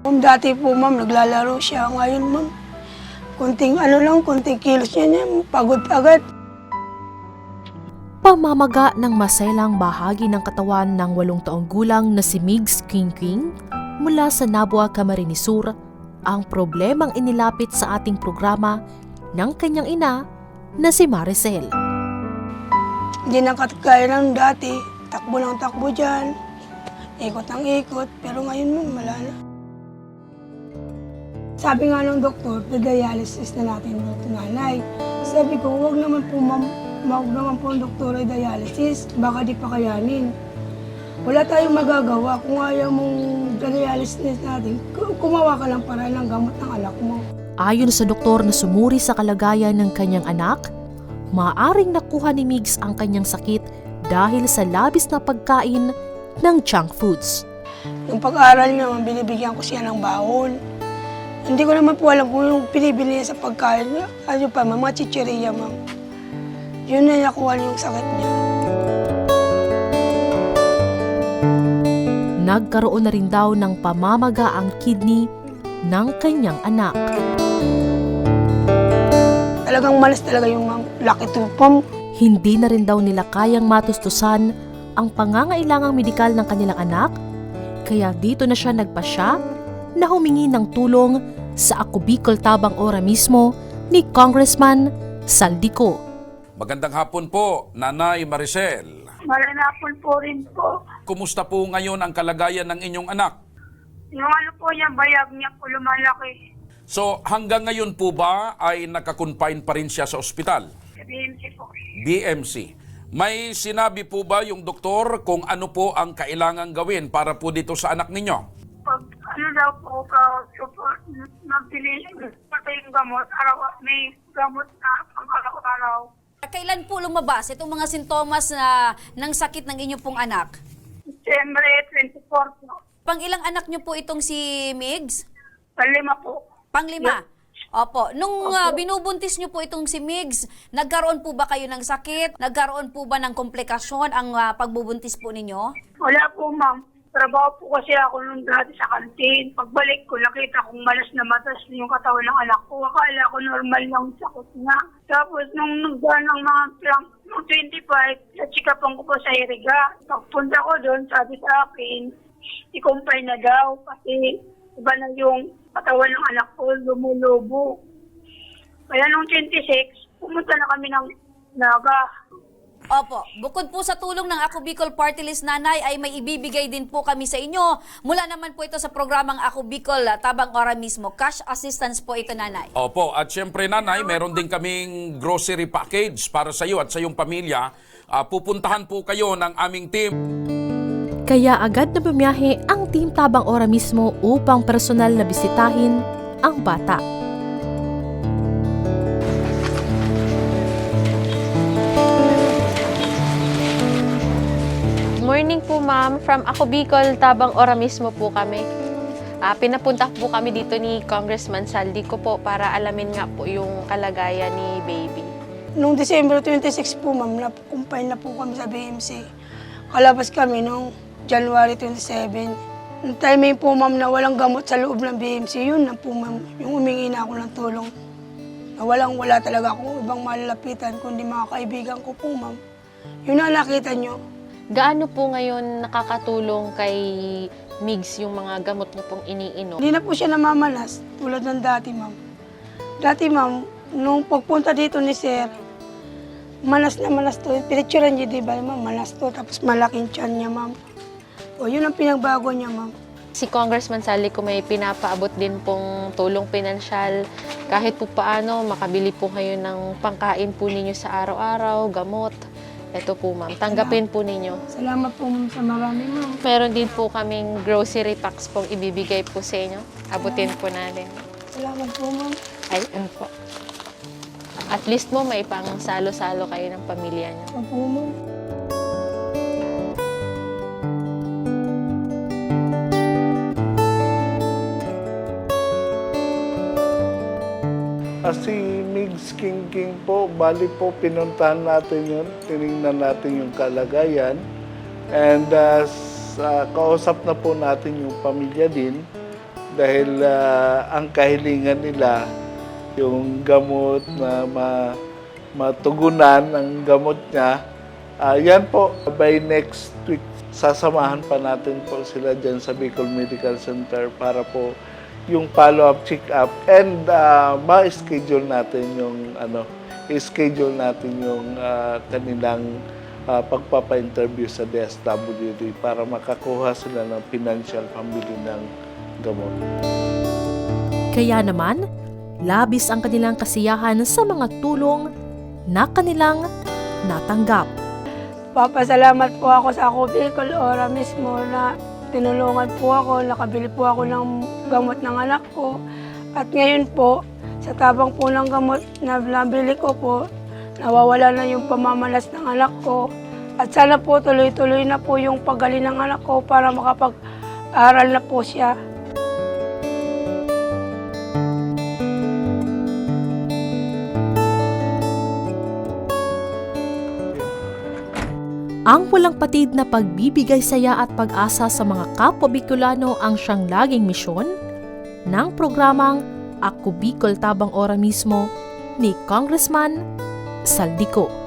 Dati po ma'am, naglalaro siya. Ngayon ma'am, konting kilos niya, pagod agad. Pamamaga ng maselang bahagi ng katawan ng 8 taong gulang na si Migs King mula sa Nabua, Camarines Sur, ang problemang inilapit sa ating programa ng kanyang ina na si Maricel. Hindi na kaya ng dati, takbo ng takbo dyan, ikot ang ikot, pero ngayon ma'am, wala na. Sabi nga ng doktor, dialysis na natin ito nanay. Sabi ko, huwag naman po ma'am, huwag naman po ang doktor ay dialysis, baka di pa kayanin. Wala tayong magagawa kung ayaw mong dialysis natin, kumawa ka ng paraan ng gamot ng anak mo. Ayon sa doktor na sumuri sa kalagayan ng kanyang anak, maaaring nakuha ni Migs ang kanyang sakit dahil sa labis na pagkain ng junk foods. Yung pag-aaral niya, binibigyan ko siya ng baon. Hindi ko naman po alam kung yung pinibili niya sa pagkain niya. Ano pa, mga chichirya, ma'am. Yun na nakuha niya yung sakit niya. Nagkaroon na rin daw ng pamamaga ang kidney ng kanyang anak. Talagang malas talaga yung ma'am. Laki tupam. Hindi na rin daw nila kayang matustusan ang pangangailangang medikal ng kanilang anak, kaya dito na siya nagpasya na humingi ng tulong sa Ako Bicol Tabang Ora mismo ni Congressman Saldico. Magandang hapon po, Nanay Maricel. Magandang hapon po rin po. Kumusta po ngayon ang kalagayan ng inyong anak? Yung ano po niya, bayag niya po lumalaki. So hanggang ngayon po ba ay nakakonfine pa rin siya sa ospital? Sa BMC po. BMC. May sinabi po ba yung doktor kung ano po ang kailangan gawin para po dito sa anak ninyo? Pag ano daw po support, nabili patay yung gamot, may gamot na pang araw-araw. Kailan po lumabas itong mga sintomas ng sakit ng inyong pong anak? December 24 po. Pang ilang anak niyo po itong si Migs? Palima po. Panglima? Opo. Nung binubuntis niyo po itong si Migs, nagkaroon po ba kayo ng sakit? Nagkaroon po ba ng komplikasyon ang pagbubuntis po ninyo? Wala po ma'am. Trabaho po kasi ako nung dati sa kantin. Pagbalik ko, nakita kong malas na matas yung katawan ng anak ko. Akala ko normal lang sakot nga. Tapos nung nagdaan ng mga 25, natsikapan ko po sa Iriga. Pagpunta ko doon, sabi sa akin, i-compare na daw kasi iba na yung katawan ng anak ko, lumulubo. Kaya nung 26, pumunta na kami ng Naga. Opo. Bukod po sa tulong ng Ako Bicol Party List Nanay ay may ibibigay din po kami sa inyo. Mula naman po ito sa programang Ako Bicol Tabang Ora mismo. Cash assistance po ito, Nanay. Opo, at syempre Nanay, meron din kaming grocery package para sa iyo at sa iyong pamilya. Pupuntahan po kayo ng aming team. Kaya agad na bumiyahe ang Team Tabang Ora mismo upang personal na bisitahin ang bata. Morning po ma'am, from Ako Bicol, Tabang Ora mismo po kami. Pinapunta po kami dito ni Congressman Saldico po para alamin nga po yung kalagayan ni baby. Noong December 26 po ma'am, nakumpine na po kami sa BMC. Kalabas kami noong January 27. Noong timing po ma'am na walang gamot sa loob ng BMC, yun na po ma'am, yung humingi na ako ng tulong. Na wala talaga akong ibang malalapitan kundi mga kaibigan ko po ma'am. Yun na nakita nyo. Gaano po ngayon nakakatulong kay Migs yung mga gamot niyo pong iniinom? Hindi na po siya namamalas tulad ng dati ma'am. Dati ma'am, nung pagpunta dito ni Sir, malas na malas to. Pinitsuran niya, di ba ma'am, malas to. Tapos malaking tiyan niya ma'am. O yun ang pinagbago niya ma'am. Si Congressman Saldico may pinapaabot din pong tulong pinansyal. Kahit po paano, makabili po kayo ng pangkain po ninyo sa araw-araw, gamot. Ito po ma'am, tanggapin po ninyo. Salamat po ma'am sa marami ma'am. Meron din po kaming grocery packs pong ibibigay po sa inyo. Abutin po natin. Salamat po ma'am. Ay, ano po. At least mo may pang salo-salo kayo ng pamilya niyo. Opo ma'am. Si Migs King po, bali po pinuntahan natin yun, tinignan natin yung kalagayan. And kausap na po natin yung pamilya din dahil ang kahilingan nila, yung gamot na matugunan ang gamot niya, yan po, by next week, sasamahan pa natin po sila dyan sa Bicol Medical Center para po yung follow-up check-up and ma-schedule natin yung i-schedule natin yung kanilang pagpapa-interview sa DSWD para makakuha sila ng financial pambili ng gamot. Kaya naman, labis ang kanilang kasiyahan sa mga tulong na kanilang natanggap. Papasalamat po ako sa Ako Bicol Ora mismo na tinulungan po ako, nakabili po ako ng gamot ng anak ko. At ngayon po, sa tabang po ng gamot na nabili ko po, nawawala na yung pamamalas ng anak ko. At sana po tuloy-tuloy na po yung paggaling ng anak ko para makapag-aral na po siya. Ang walang patid na pagbibigay saya at pag-asa sa mga kapwa Bicolano ang siyang laging misyon ng programang Ako Bicol Tabang Ora mismo ni Congressman Saldico.